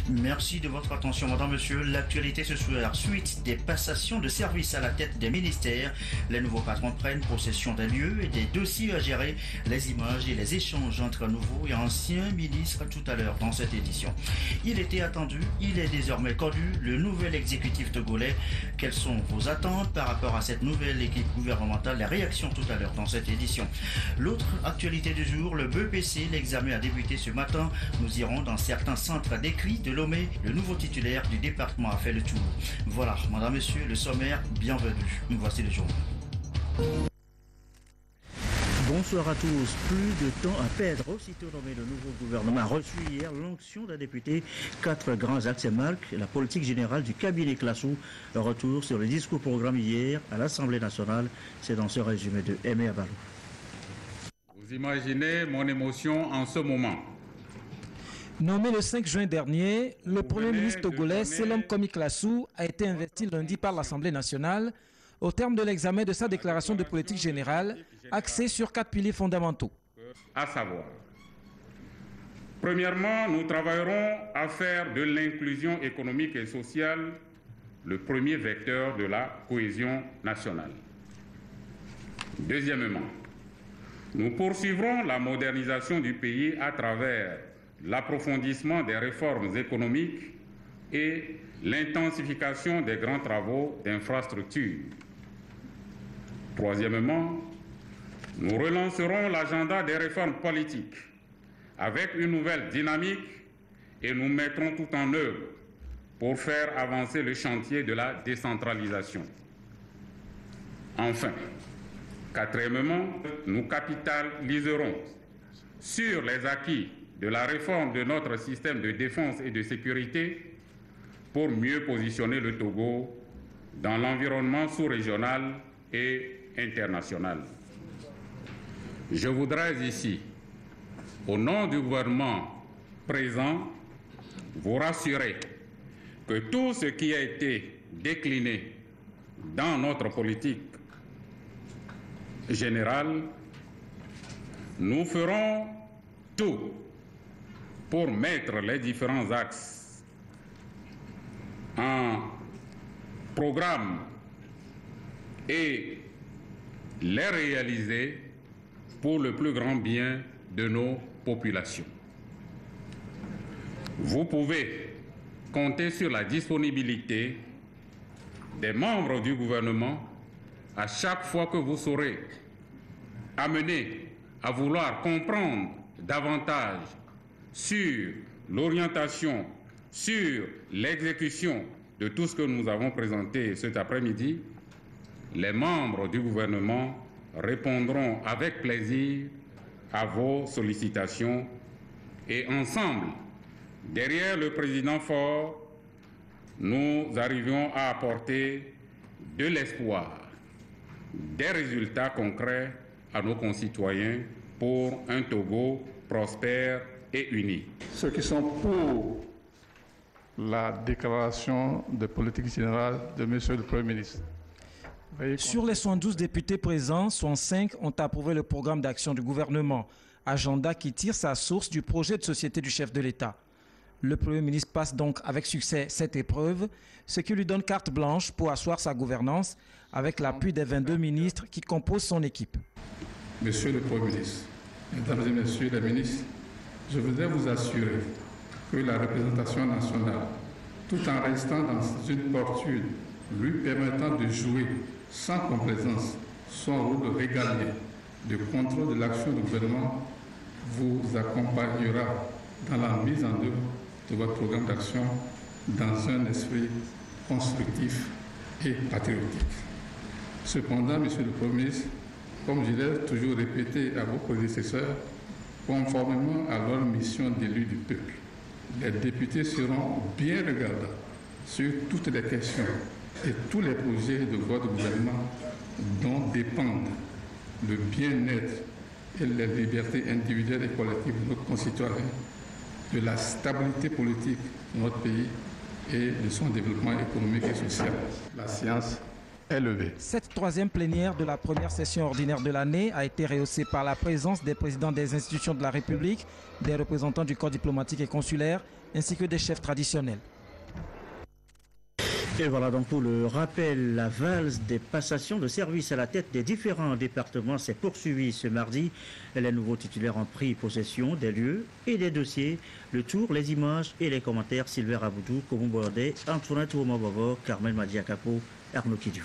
Merci de votre attention, madame, monsieur. L'actualité ce soir, suite des passations de services à la tête des ministères. Les nouveaux patrons prennent possession des lieux et des dossiers à gérer. Les images et les échanges entre nouveaux et anciens ministres tout à l'heure dans cette édition. Il était attendu, il est désormais connu, le nouvel exécutif togolais. Quelles sont vos attentes par rapport à cette nouvelle équipe gouvernementale? Les réactions tout à l'heure dans cette édition. L'autre actualité du jour, le BEPC, l'examen a débuté ce matin. Nous irons dans certains centres d'écrit de Lomé. Le nouveau titulaire du département a fait le tour. Voilà, madame, monsieur, le sommaire, bienvenue. Nous voici le jour. Bonsoir à tous. Plus de temps à perdre. Aussitôt nommé, le nouveau gouvernement a reçu hier l'onction d'un député. 4 grands axes marquent la politique générale du cabinet Classou. Un retour sur le discours programme hier à l'Assemblée nationale. C'est dans ce résumé de Aimé Abalou. Vous imaginez mon émotion en ce moment. Nommé le 5 juin dernier, le Premier ministre togolais Selom Komi Classou a été investi lundi par l'Assemblée nationale au terme de l'examen de sa déclaration de politique générale axée sur 4 piliers fondamentaux. À savoir, premièrement, nous travaillerons à faire de l'inclusion économique et sociale le premier vecteur de la cohésion nationale. Deuxièmement, nous poursuivrons la modernisation du pays à travers l'approfondissement des réformes économiques et l'intensification des grands travaux d'infrastructure. Troisièmement, nous relancerons l'agenda des réformes politiques avec une nouvelle dynamique et nous mettrons tout en œuvre pour faire avancer le chantier de la décentralisation. Enfin, quatrièmement, nous capitaliserons sur les acquis de la réforme de notre système de défense et de sécurité pour mieux positionner le Togo dans l'environnement sous-régional et international. Je voudrais ici, au nom du gouvernement présent, vous rassurer que tout ce qui a été décliné dans notre politique générale, nous ferons tout pour mettre les différents axes en programme et les réaliser pour le plus grand bien de nos populations. Vous pouvez compter sur la disponibilité des membres du gouvernement à chaque fois que vous serez amenés à vouloir comprendre davantage sur l'orientation, sur l'exécution de tout ce que nous avons présenté cet après-midi. Les membres du gouvernement répondront avec plaisir à vos sollicitations et ensemble, derrière le président Faure, nous arrivions à apporter de l'espoir, des résultats concrets à nos concitoyens pour un Togo prospère et unis. Ceux qui sont pour la déclaration de politique générale de M. le Premier ministre. Sur les 72 députés présents, 65 ont approuvé le programme d'action du gouvernement, agenda qui tire sa source du projet de société du chef de l'État. Le Premier ministre passe donc avec succès cette épreuve, ce qui lui donne carte blanche pour asseoir sa gouvernance avec l'appui des 22 ministres qui composent son équipe. Monsieur le Premier ministre, Mesdames et Messieurs les ministres, je voudrais vous assurer que la représentation nationale, tout en restant dans une posture lui permettant de jouer sans complaisance son rôle régalien de contrôle de l'action du gouvernement, vous accompagnera dans la mise en œuvre de votre programme d'action dans un esprit constructif et patriotique. Cependant, Monsieur le Premier ministre, comme je l'ai toujours répété à vos prédécesseurs, conformément à leur mission d'élu du peuple, les députés seront bien regardants sur toutes les questions et tous les projets de votre gouvernement dont dépendent le bien-être et les libertés individuelles et collectives de nos concitoyens, de la stabilité politique de notre pays et de son développement économique et social. La science élevée. Cette troisième plénière de la première session ordinaire de l'année a été rehaussée par la présence des présidents des institutions de la République, des représentants du corps diplomatique et consulaire, ainsi que des chefs traditionnels. Et voilà donc pour le rappel, la valse des passations de service à la tête des différents départements s'est poursuivie ce mardi. Les nouveaux titulaires ont pris possession des lieux et des dossiers. Le tour, les images et les commentaires, Sylvain Raboudou, Komou Bordé, Antoinette Oumababo, Carmel Madiakapo, Arnaud Kidjou.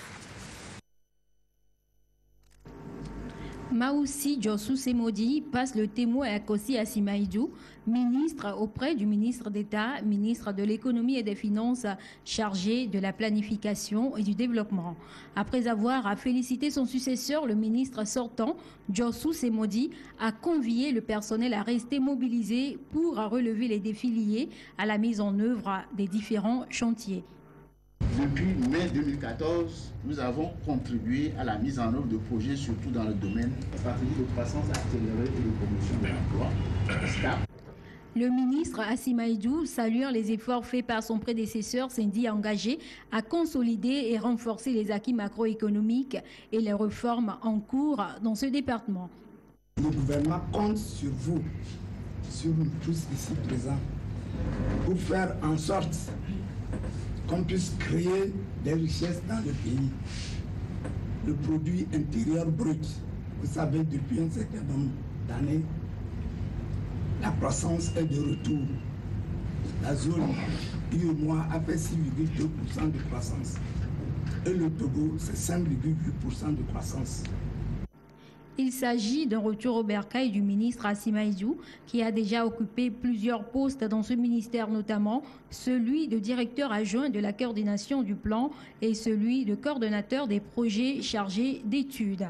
Maoussi Djossou Semodi passe le témoin à Kossi Asimaïdou, ministre auprès du ministre d'État, ministre de l'économie et des finances chargé de la planification et du développement. Après avoir félicité son successeur, le ministre sortant, Djossou Semodi, a convié le personnel à rester mobilisé pour relever les défis liés à la mise en œuvre des différents chantiers. Depuis mai 2014, nous avons contribué à la mise en œuvre de projets, surtout dans le domaine stratégique de croissance accélérée et de promotion de l'emploi, STAP. Le ministre Asimaïdou salue les efforts faits par son prédécesseur, Sindi engagé à consolider et renforcer les acquis macroéconomiques et les réformes en cours dans ce département. Le gouvernement compte sur vous, sur nous tous ici présents, pour faire en sorte qu'on puisse créer des richesses dans le pays. Le produit intérieur brut, vous savez, depuis un certain nombre d'années, la croissance est de retour. La zone UEMOA a fait 6,2% de croissance. Et le Togo, c'est 5,8% de croissance. Il s'agit d'un retour au bercail du ministre Asimaïdou, qui a déjà occupé plusieurs postes dans ce ministère, notamment celui de directeur adjoint de la coordination du plan et celui de coordonnateur des projets chargés d'études.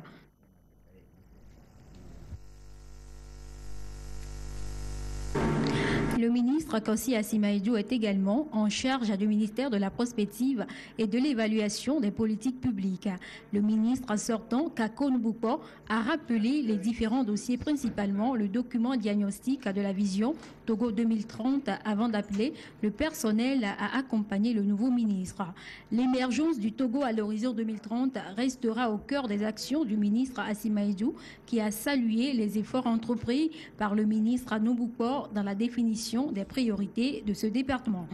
Le ministre Kossi Asimaïdou est également en charge du ministère de la prospective et de l'évaluation des politiques publiques. Le ministre sortant, Kako Nboupo, a rappelé les différents dossiers, principalement le document diagnostic de la vision Togo 2030, avant d'appeler le personnel à accompagner le nouveau ministre. L'émergence du Togo à l'horizon 2030 restera au cœur des actions du ministre Asimaïdou, qui a salué les efforts entrepris par le ministre Nboupo dans la définition des priorités de ce département.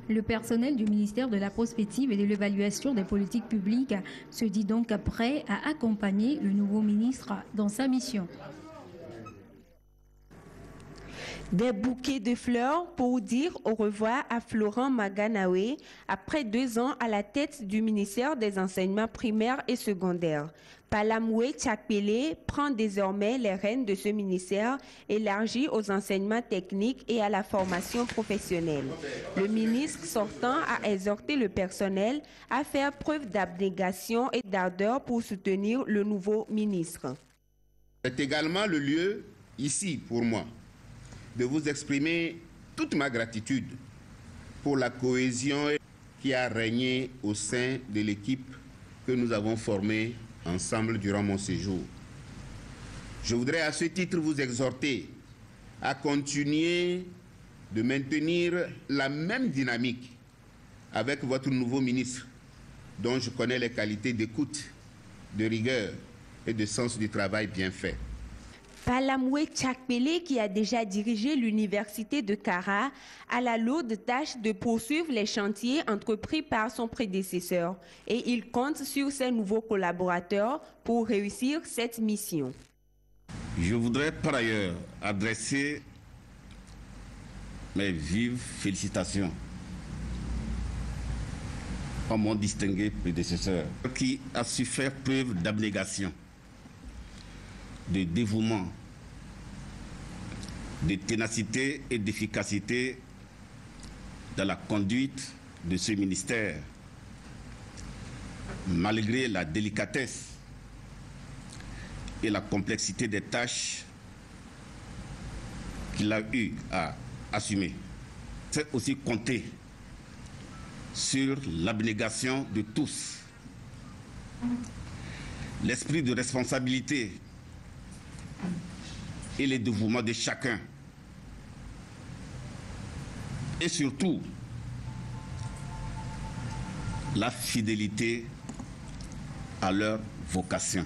Le personnel du ministère de la prospective et de l'évaluation des politiques publiques se dit donc prêt à accompagner le nouveau ministre dans sa mission. Des bouquets de fleurs pour dire au revoir à Florent Maganawe après 2 ans à la tête du ministère des enseignements primaires et secondaires. Palamoué Tchakpele prend désormais les rênes de ce ministère élargi aux enseignements techniques et à la formation professionnelle. Le ministre sortant a exhorté le personnel à faire preuve d'abnégation et d'ardeur pour soutenir le nouveau ministre. C'est également le lieu, ici pour moi, de vous exprimer toute ma gratitude pour la cohésion qui a régné au sein de l'équipe que nous avons formée ensemble durant mon séjour. Je voudrais à ce titre vous exhorter à continuer de maintenir la même dynamique avec votre nouveau ministre, dont je connais les qualités d'écoute, de rigueur et de sens du travail bien fait. Palamoué Tchakpele, qui a déjà dirigé l'université de Kara, a la lourde tâche de poursuivre les chantiers entrepris par son prédécesseur et il compte sur ses nouveaux collaborateurs pour réussir cette mission. Je voudrais par ailleurs adresser mes vives félicitations à mon distingué prédécesseur qui a su faire preuve d'abnégation, de dévouement, de ténacité et d'efficacité dans la conduite de ce ministère, malgré la délicatesse et la complexité des tâches qu'il a eu à assumer. C'est aussi compter sur l'abnégation de tous, l'esprit de responsabilité et le dévouement de chacun. Et surtout, la fidélité à leur vocation.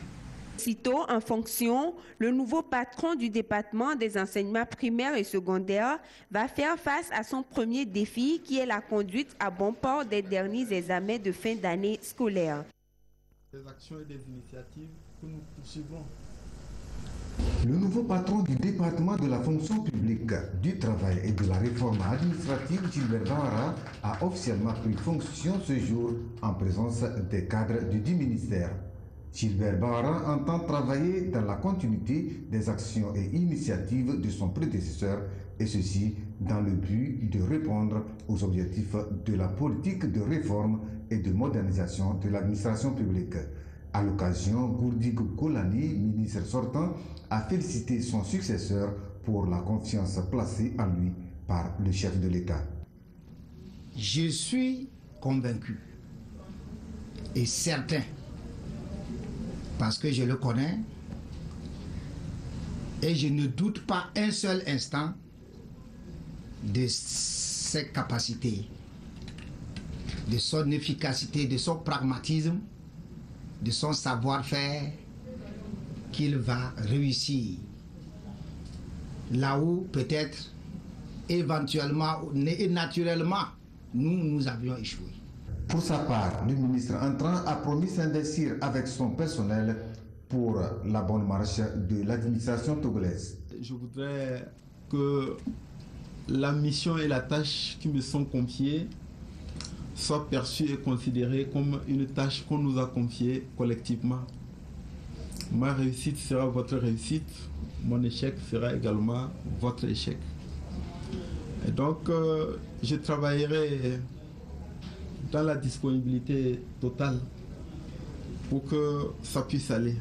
Sitôt en fonction, le nouveau patron du département des enseignements primaires et secondaires va faire face à son premier défi qui est la conduite à bon port des derniers examens de fin d'année scolaire. Des actions et des initiatives que nous poursuivons. Le nouveau patron du département de la fonction publique, du travail et de la réforme administrative, Gilbert Bawara, a officiellement pris fonction ce jour en présence des cadres du 10 ministères. Gilbert Bawara entend travailler dans la continuité des actions et initiatives de son prédécesseur, et ceci dans le but de répondre aux objectifs de la politique de réforme et de modernisation de l'administration publique. À l'occasion, Gourdigo Golani, ministre sortant, a félicité son successeur pour la confiance placée en lui par le chef de l'État. Je suis convaincu et certain, parce que je le connais, et je ne doute pas un seul instant de ses capacités, de son efficacité, de son pragmatisme, de son savoir-faire, qu'il va réussir là où peut-être éventuellement et naturellement nous avions échoué. Pour sa part, le ministre entrant a promis s'investir avec son personnel pour la bonne marche de l'administration togolaise. Je voudrais que la mission et la tâche qui me sont confiées soient perçues et considérées comme une tâche qu'on nous a confiée collectivement. Ma réussite sera votre réussite, mon échec sera également votre échec. Et donc, je travaillerai dans la disponibilité totale pour que ça puisse aller.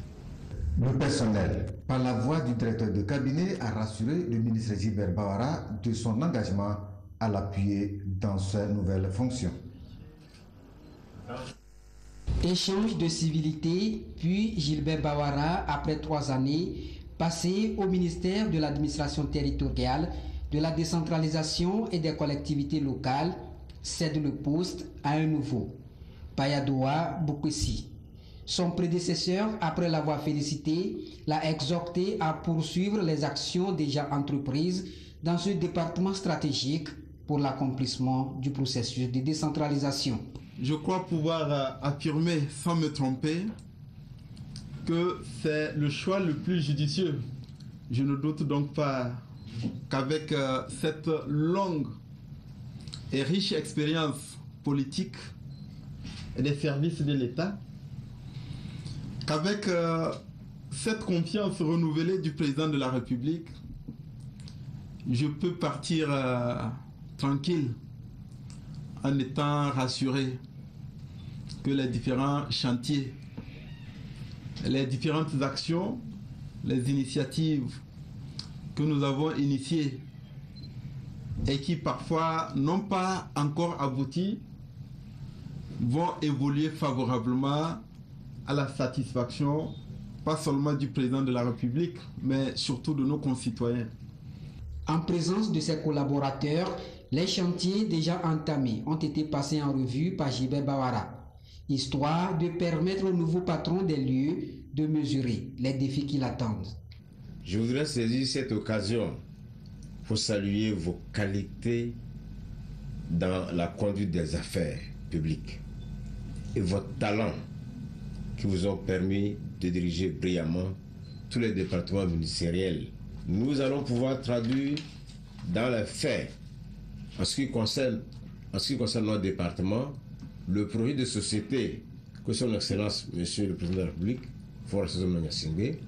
Le personnel, par la voix du directeur de cabinet, a rassuré le ministre Gilbert Bawara de son engagement à l'appuyer dans sa nouvelle fonction. Échange de civilité, puis Gilbert Bawara, après 3 années, passé au ministère de l'administration territoriale, de la décentralisation et des collectivités locales, cède le poste à un nouveau, Payadoa Boukessi. Son prédécesseur, après l'avoir félicité, l'a exhorté à poursuivre les actions déjà entreprises dans ce département stratégique pour l'accomplissement du processus de décentralisation. Je crois pouvoir affirmer, sans me tromper, que c'est le choix le plus judicieux. Je ne doute donc pas qu'avec cette longue et riche expérience politique et des services de l'État, qu'avec cette confiance renouvelée du président de la République, je peux partir tranquille en étant rassuré que les différents chantiers, les différentes actions, les initiatives que nous avons initiées et qui parfois n'ont pas encore abouti vont évoluer favorablement à la satisfaction, pas seulement du président de la République, mais surtout de nos concitoyens. En présence de ses collaborateurs, les chantiers déjà entamés ont été passés en revue par Gilbert Bawara, histoire de permettre au nouveau patron des lieux de mesurer les défis qui l'attendent. Je voudrais saisir cette occasion pour saluer vos qualités dans la conduite des affaires publiques et votre talent qui vous ont permis de diriger brillamment tous les départements ministériels. Nous allons pouvoir traduire dans les faits, en ce qui concerne notre département, le projet de société que son Excellence, Monsieur le Président de la République, Faure Sezoma Gnassingbé,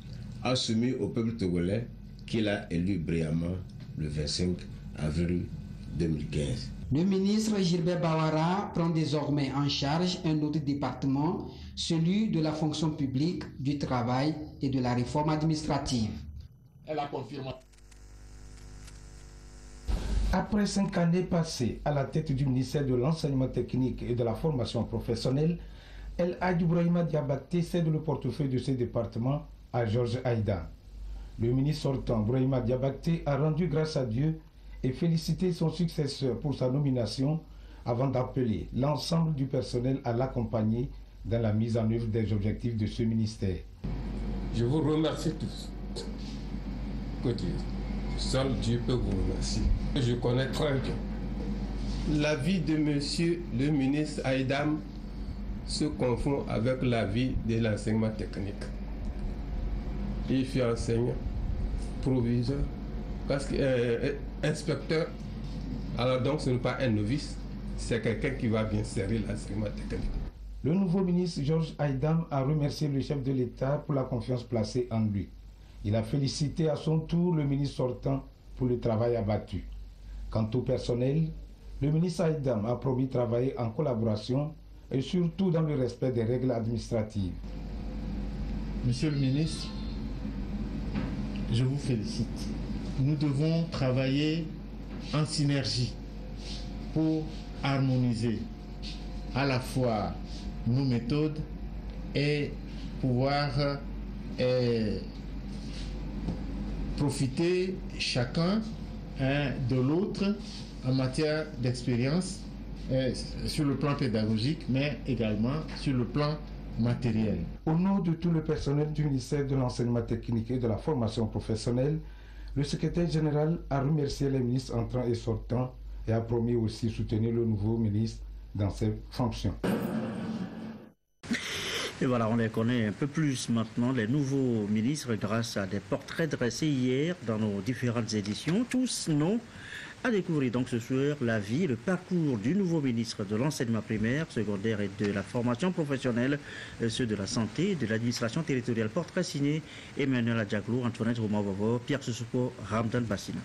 a soumis au peuple togolais qu'il a élu brillamment le 25 avril 2015. Le ministre Gilbert Bawara prend désormais en charge un autre département, celui de la fonction publique, du travail et de la réforme administrative. Elle a confirmé. Après 5 années passées à la tête du ministère de l'enseignement technique et de la formation professionnelle, El Hadj Ibrahima Diabate cède le portefeuille de ce département à Georges Aïda. Le ministre sortant, Ibrahima Diabate, a rendu grâce à Dieu et félicité son successeur pour sa nomination avant d'appeler l'ensemble du personnel à l'accompagner dans la mise en œuvre des objectifs de ce ministère. Je vous remercie tous. Que dire? Seul Dieu peut vous remercier. Je connais très bien. L'avis de monsieur le ministre Aïdam se confond avec l'avis de l'enseignement technique. Il fut enseignant, proviseur, inspecteur. Alors donc ce n'est pas un novice, c'est quelqu'un qui va bien servir l'enseignement technique. Le nouveau ministre Georges Aïdam a remercié le chef de l'État pour la confiance placée en lui. Il a félicité à son tour le ministre sortant pour le travail abattu. Quant au personnel, le ministre Aïdam a promis de travailler en collaboration et surtout dans le respect des règles administratives. Monsieur le ministre, je vous félicite. Nous devons travailler en synergie pour harmoniser à la fois nos méthodes et pouvoir profiter chacun de l'autre en matière d'expérience sur le plan pédagogique, mais également sur le plan matériel. Au nom de tout le personnel du ministère de l'Enseignement technique et de la formation professionnelle, le secrétaire général a remercié les ministres entrants et sortants et a promis aussi de soutenir le nouveau ministre dans ses fonctions. Et voilà, on les connaît un peu plus maintenant, les nouveaux ministres, grâce à des portraits dressés hier dans nos différentes éditions. Tous n'ont à découvrir donc ce soir la vie, le parcours du nouveau ministre de l'enseignement primaire, secondaire et de la formation professionnelle, ceux de la santé, de l'administration territoriale. Portrait signé Emmanuel Adjaglo, Antoinette Romain-Vovo, Pierre Sousoupo, Ramdan Bassina.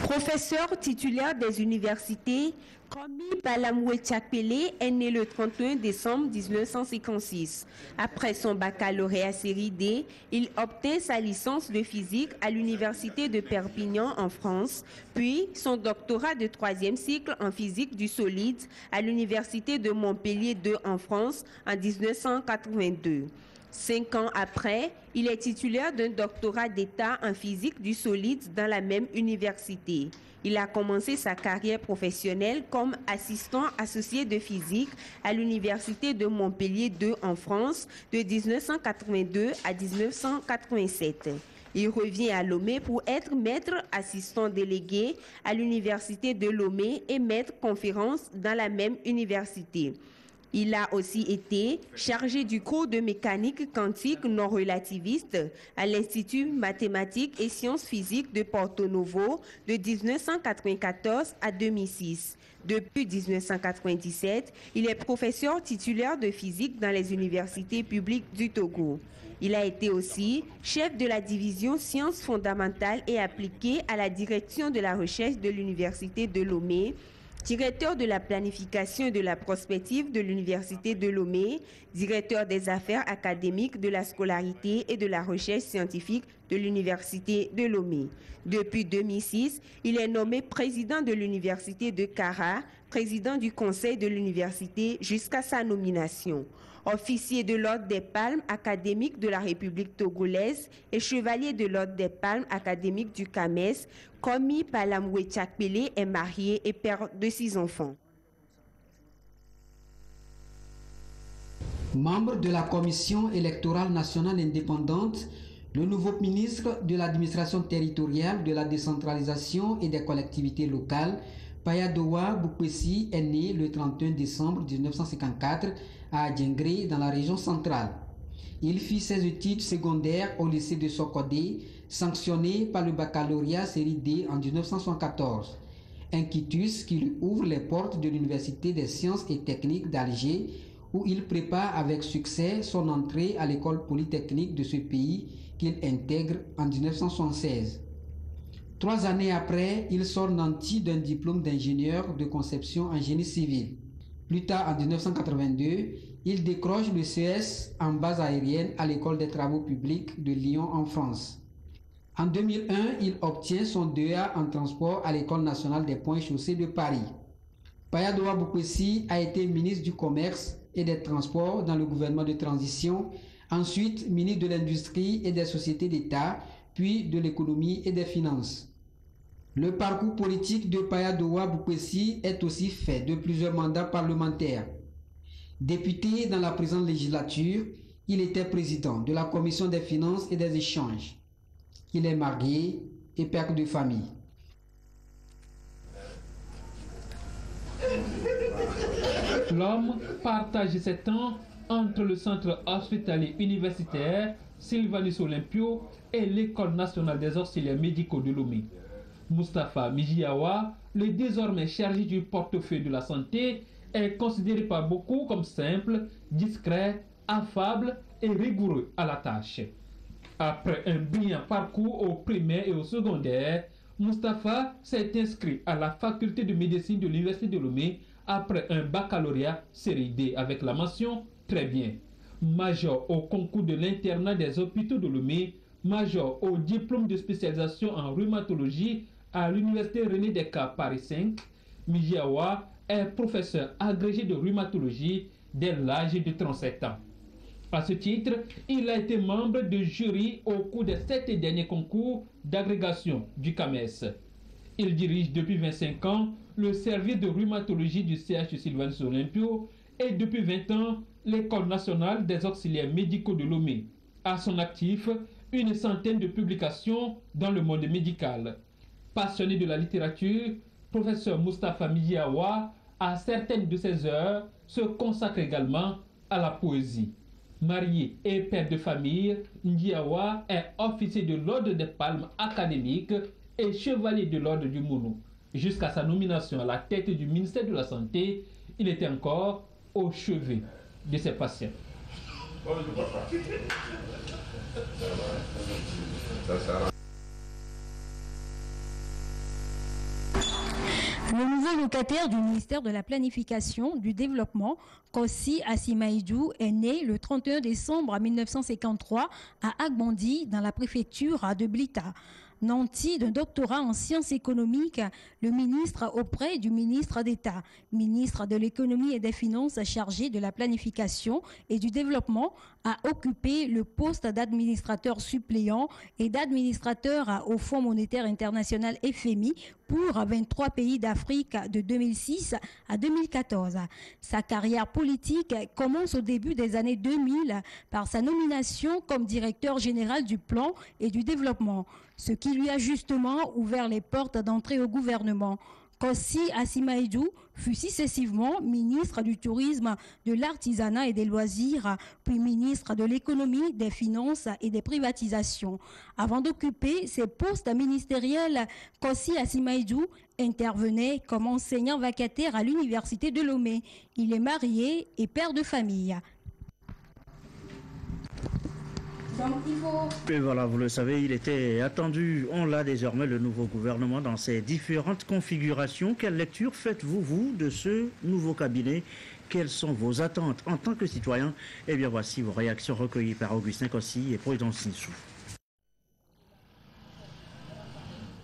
Professeur titulaire des universités, Komi Balamwe Tchakpele est né le 31 décembre 1956. Après son baccalauréat série D, il obtint sa licence de physique à l'université de Perpignan en France, puis son doctorat de 3e cycle en physique du solide à l'université de Montpellier II en France en 1982. 5 ans après, il est titulaire d'un doctorat d'État en physique du solide dans la même université. Il a commencé sa carrière professionnelle comme assistant associé de physique à l'université de Montpellier II en France de 1982 à 1987. Il revient à Lomé pour être maître assistant délégué à l'université de Lomé et maître conférence dans la même université. Il a aussi été chargé du cours de mécanique quantique non relativiste à l'Institut mathématique et sciences physiques de Porto Novo de 1994 à 2006. Depuis 1997, il est professeur titulaire de physique dans les universités publiques du Togo. Il a été aussi chef de la division sciences fondamentales et appliquées à la direction de la recherche de l'université de Lomé, directeur de la planification et de la prospective de l'Université de Lomé, directeur des affaires académiques, de la scolarité et de la recherche scientifique de l'Université de Lomé. Depuis 2006, il est nommé président de l'Université de Kara, président du conseil de l'université jusqu'à sa nomination. Officier de l'Ordre des Palmes académiques de la République togolaise et chevalier de l'Ordre des Palmes académiques du CAMES, Komi Balamwe Tchakpele est marié et père de 6 enfants. Membre de la Commission électorale nationale indépendante, le nouveau ministre de l'administration territoriale, de la décentralisation et des collectivités locales, Payadowa Bukwesi, est né le 31 décembre 1954 à Adjengré, dans la région centrale. Il fit ses études secondaires au lycée de Sokodé, sanctionné par le baccalauréat série D en 1974. Un quitus qui lui ouvre les portes de l'Université des sciences et techniques d'Alger, où il prépare avec succès son entrée à l'école polytechnique de ce pays qu'il intègre en 1976. 3 années après, il sort nanti d'un diplôme d'ingénieur de conception en génie civil. Plus tard, en 1982, il décroche le CS en base aérienne à l'école des travaux publics de Lyon en France. En 2001, il obtient son DEA en transport à l'École nationale des ponts et chaussées de Paris. Payadowa Bukwesi a été ministre du Commerce et des Transports dans le gouvernement de transition, ensuite ministre de l'Industrie et des Sociétés d'État, puis de l'Économie et des Finances. Le parcours politique de Payadowa Boupessi est aussi fait de plusieurs mandats parlementaires. Député dans la présente législature, il était président de la Commission des finances et des échanges. Il est marié et père de famille. L'homme partage ses temps entre le centre hospitalier universitaire Sylvanus Olympio et l'École nationale des auxiliaires médicaux de Lomé. Moustapha Mijiawa, le désormais chargé du portefeuille de la santé, est considéré par beaucoup comme simple, discret, affable et rigoureux à la tâche. Après un brillant parcours au primaire et au secondaire, Moustapha s'est inscrit à la faculté de médecine de l'Université de Lomé après un baccalauréat série D avec la mention très bien. Major au concours de l'internat des hôpitaux de Lomé, major au diplôme de spécialisation en rhumatologie à l'Université René Descartes Paris 5, Mijiawa est professeur agrégé de rhumatologie dès l'âge de 37 ans. À ce titre, il a été membre de jury au cours des 7 derniers concours d'agrégation du CAMES. Il dirige depuis 25 ans le service de rhumatologie du CHU Sylvanus Olympio et depuis 20 ans l'École nationale des auxiliaires médicaux de Lomé. À son actif, une centaine de publications dans le monde médical. Passionné de la littérature, professeur Moustapha Mijiawa, à certaines de ses heures, se consacre également à la poésie. Marié et père de famille, Mijiawa est officier de l'Ordre des Palmes académiques et chevalier de l'Ordre du Mounou. Jusqu'à sa nomination à la tête du ministère de la Santé, il était encore au chevet de ses patients. Le nouveau locataire du ministère de la Planification, du Développement, Kossi Asimaïdou, est né le 31 décembre 1953 à Agbandi, dans la préfecture de Blita. Nanti d'un doctorat en sciences économiques, le ministre auprès du ministre d'État, ministre de l'économie et des finances chargé de la planification et du développement, a occupé le poste d'administrateur suppléant et d'administrateur au Fonds monétaire international FMI pour 23 pays d'Afrique de 2006 à 2014. Sa carrière politique commence au début des années 2000 par sa nomination comme directeur général du plan et du développement, ce qui lui a justement ouvert les portes d'entrée au gouvernement. Kossi Asimaïdou fut successivement ministre du Tourisme, de l'Artisanat et des Loisirs, puis ministre de l'Économie, des Finances et des Privatisations. Avant d'occuper ces postes ministériels, Kossi Asimaïdou intervenait comme enseignant vacataire à l'Université de Lomé. Il est marié et père de famille. Et voilà, vous le savez, il était attendu. On l'a désormais, le nouveau gouvernement, dans ses différentes configurations. Quelle lecture faites-vous, vous, de ce nouveau cabinet? Quelles sont vos attentes en tant que citoyen? Eh bien, voici vos réactions recueillies par Augustin Kossi et Prudence Sinsou.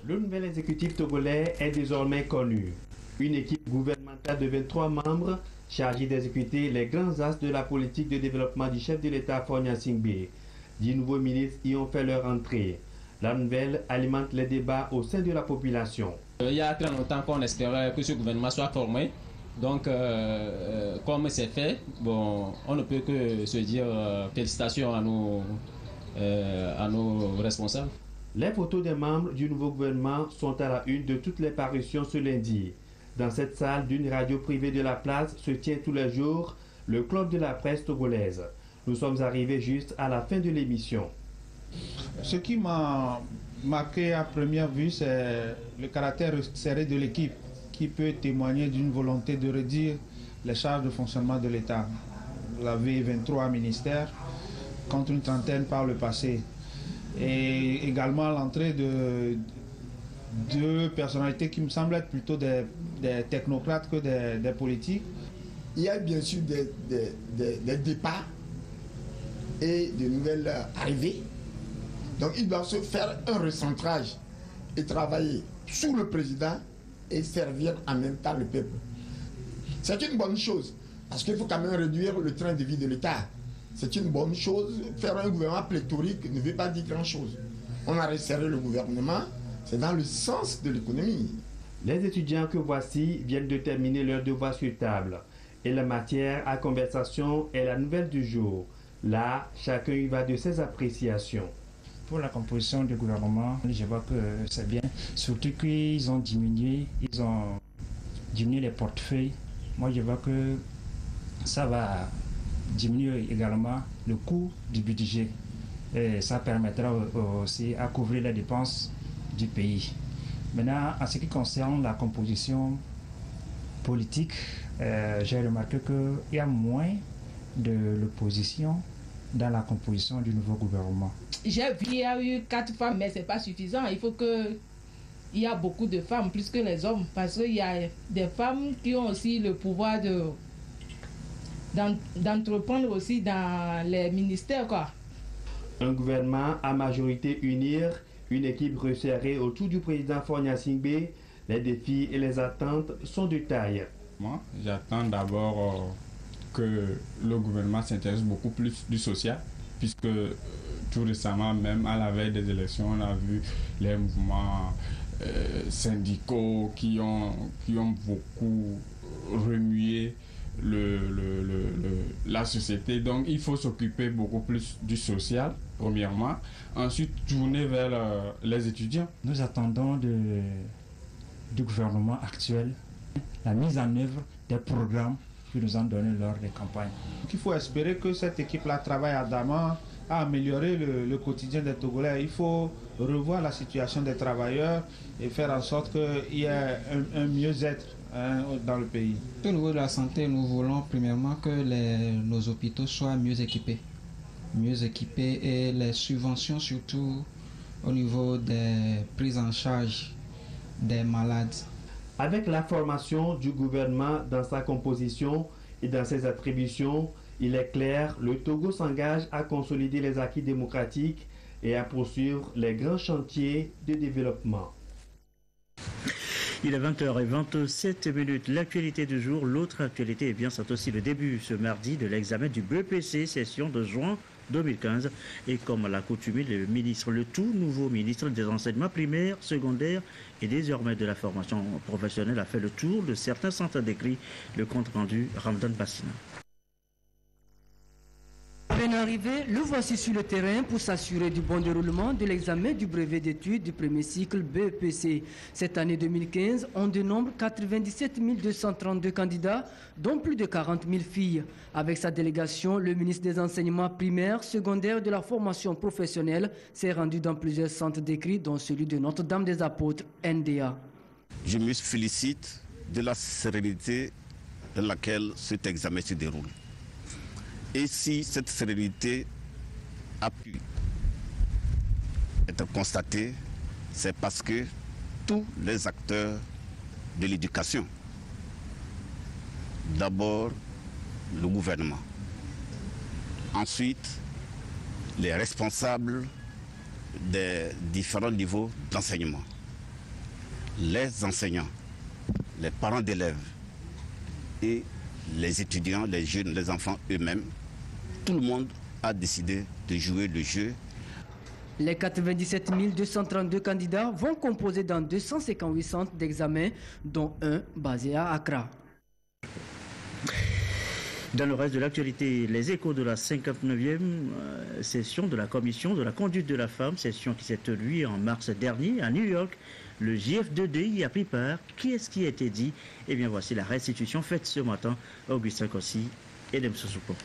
Le nouvel exécutif togolais est désormais connu. Une équipe gouvernementale de 23 membres chargée d'exécuter les grands axes de la politique de développement du chef de l'État Fogna Singbe. 10 nouveaux ministres y ont fait leur entrée. La nouvelle alimente les débats au sein de la population. Il y a très longtemps qu'on espérait que ce gouvernement soit formé. Donc, comme c'est fait, bon, on ne peut que se dire félicitations à nos responsables. Les photos des membres du nouveau gouvernement sont à la une de toutes les parutions ce lundi. Dans cette salle d'une radio privée de la place se tient tous les jours le club de la presse togolaise. Nous sommes arrivés juste à la fin de l'émission. Ce qui m'a marqué à première vue, c'est le caractère serré de l'équipe qui peut témoigner d'une volonté de réduire les charges de fonctionnement de l'État. Vous avez 23 ministères contre une trentaine par le passé. Et également l'entrée de deux personnalités qui me semblent être plutôt des technocrates que des politiques. Il y a bien sûr des départs et de nouvelles arrivées. Donc il doit se faire un recentrage et travailler sous le président et servir en même temps le peuple. C'est une bonne chose, parce qu'il faut quand même réduire le train de vie de l'État. C'est une bonne chose. Faire un gouvernement pléthorique ne veut pas dire grand-chose. On a resserré le gouvernement, C'est dans le sens de l'économie. Les étudiants que voici viennent de terminer leur devoir sur table. Et la matière à conversation est la nouvelle du jour. Là, chacun y va de ses appréciations. Pour la composition du gouvernement, je vois que c'est bien. Surtout qu'ils ont diminué les portefeuilles. Moi, je vois que ça va diminuer également le coût du budget. Et ça permettra aussi à couvrir les dépenses du pays. Maintenant, en ce qui concerne la composition politique, j'ai remarqué qu'il y a moins de l'opposition dans la composition du nouveau gouvernement. J'ai vu qu'il y a eu 4 femmes, mais ce n'est pas suffisant. Il faut qu'il y ait beaucoup de femmes, plus que les hommes, parce qu'il y a des femmes qui ont aussi le pouvoir d'entreprendre aussi dans les ministères, quoi. Un gouvernement à majorité unir, une équipe resserrée autour du président Faure Gnassingbé, les défis et les attentes sont de taille. Moi, j'attends d'abord que le gouvernement s'intéresse beaucoup plus du social, puisque tout récemment, même à la veille des élections, on a vu les mouvements syndicaux qui ont beaucoup remué la société. Donc il faut s'occuper beaucoup plus du social, premièrement. Ensuite, tourner vers les étudiants. Nous attendons du gouvernement actuel la mise en œuvre des programmes qui nous ont donné lors des campagnes. Il faut espérer que cette équipe-là travaille ardemment à améliorer le quotidien des Togolais. Il faut revoir la situation des travailleurs et faire en sorte qu'il y ait un mieux-être dans le pays. Au niveau de la santé, nous voulons premièrement que nos hôpitaux soient mieux équipés et les subventions surtout au niveau des prises en charge des malades. Avec la formation du gouvernement dans sa composition et dans ses attributions, il est clair, le Togo s'engage à consolider les acquis démocratiques et à poursuivre les grands chantiers de développement. Il est 20h27. L'actualité du jour, l'autre actualité, c'est aussi le début ce mardi de l'examen du BEPC, session de juin 2015. Et comme à l'accoutumée, le tout nouveau ministre des enseignements primaires, secondaires et désormais de la formation professionnelle a fait le tour de certains centres d'écrit. Le compte rendu, Ramdan Bassina. Peine arrivé, le voici sur le terrain pour s'assurer du bon déroulement de l'examen du brevet d'études du premier cycle BEPC. Cette année 2015, on dénombre 97 232 candidats, dont plus de 40 000 filles. Avec sa délégation, le ministre des Enseignements primaires, secondaires et de la formation professionnelle s'est rendu dans plusieurs centres d'écrit, dont celui de Notre-Dame des Apôtres, NDA. Je me félicite de la sérénité dans laquelle cet examen se déroule. Et si cette sérénité a pu être constatée, c'est parce que tous les acteurs de l'éducation, d'abord le gouvernement, ensuite les responsables des différents niveaux d'enseignement, les enseignants, les parents d'élèves et les étudiants, les jeunes, les enfants eux-mêmes, tout le monde a décidé de jouer le jeu. Les 97 232 candidats vont composer dans 258 centres d'examen, dont un basé à Accra. Dans le reste de l'actualité, les échos de la 59e session de la Commission de la conduite de la femme, session qui s'est tenue en mars dernier à New York. Le JF2D y a pris part. Qui est-ce qui a été dit? Eh bien, voici la restitution faite ce matin. Augustin Kossi et Dem Sousoupo.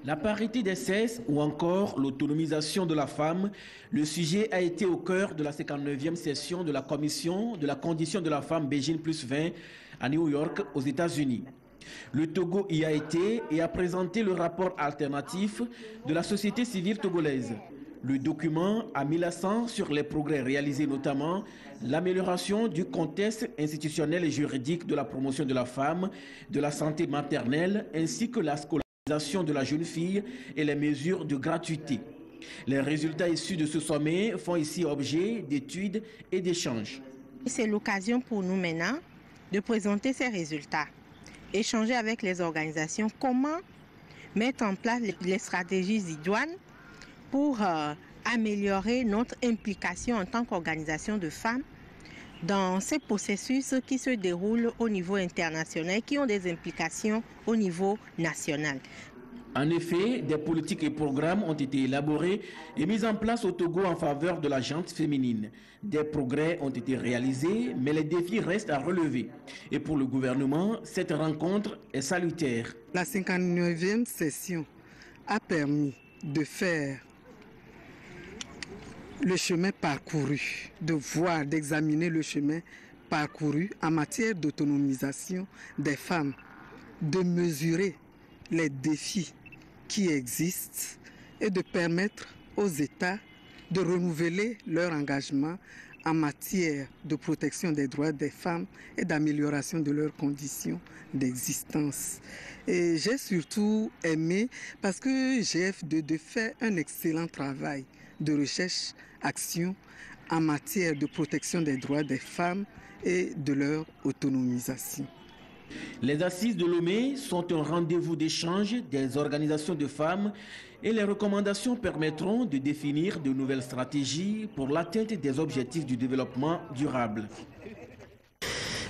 La parité des sexes ou encore l'autonomisation de la femme, le sujet a été au cœur de la 59e session de la Commission de la condition de la femme Beijing +20 à New York, aux États-Unis. Le Togo y a été et a présenté le rapport alternatif de la société civile togolaise. Le document a mis l'accent sur les progrès réalisés, notamment l'amélioration du contexte institutionnel et juridique de la promotion de la femme, de la santé maternelle, ainsi que la scolarisation de la jeune fille et les mesures de gratuité. Les résultats issus de ce sommet font ici objet d'études et d'échanges. C'est l'occasion pour nous maintenant de présenter ces résultats, échanger avec les organisations comment mettre en place les stratégies idoines pour améliorer notre implication en tant qu'organisation de femmes dans ces processus qui se déroulent au niveau international, qui ont des implications au niveau national. En effet, des politiques et programmes ont été élaborés et mis en place au Togo en faveur de la gente féminine. Des progrès ont été réalisés, mais les défis restent à relever. Et pour le gouvernement, cette rencontre est salutaire. La 59e session a permis de faire le chemin parcouru, de voir, d'examiner le chemin parcouru en matière d'autonomisation des femmes, de mesurer les défis qui existent et de permettre aux États de renouveler leur engagement en matière de protection des droits des femmes et d'amélioration de leurs conditions d'existence. Et j'ai surtout aimé parce que GF2 fait un excellent travail de recherche, action en matière de protection des droits des femmes et de leur autonomisation. Les assises de Lomé sont un rendez-vous d'échange des organisations de femmes et les recommandations permettront de définir de nouvelles stratégies pour l'atteinte des objectifs du développement durable.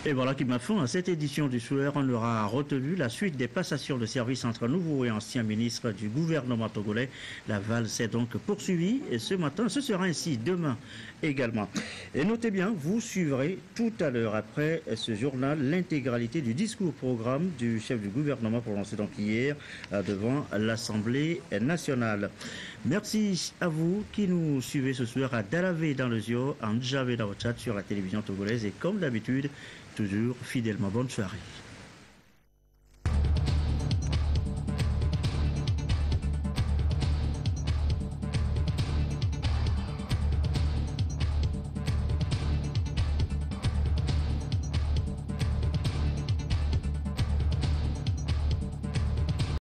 Et voilà qui m'a fait à cette édition du soir. On aura retenu la suite des passations de services entre nouveaux et anciens ministres du gouvernement togolais. La valse s'est donc poursuivie et ce matin, ce sera ainsi demain également. Et notez bien, vous suivrez tout à l'heure après ce journal l'intégralité du discours-programme du chef du gouvernement prononcé donc hier devant l'Assemblée nationale. Merci à vous qui nous suivez ce soir à Dalavé dans le Zio, en Djavé dans votre chat sur la télévision togolaise et comme d'habitude, toujours fidèlement bonne soirée.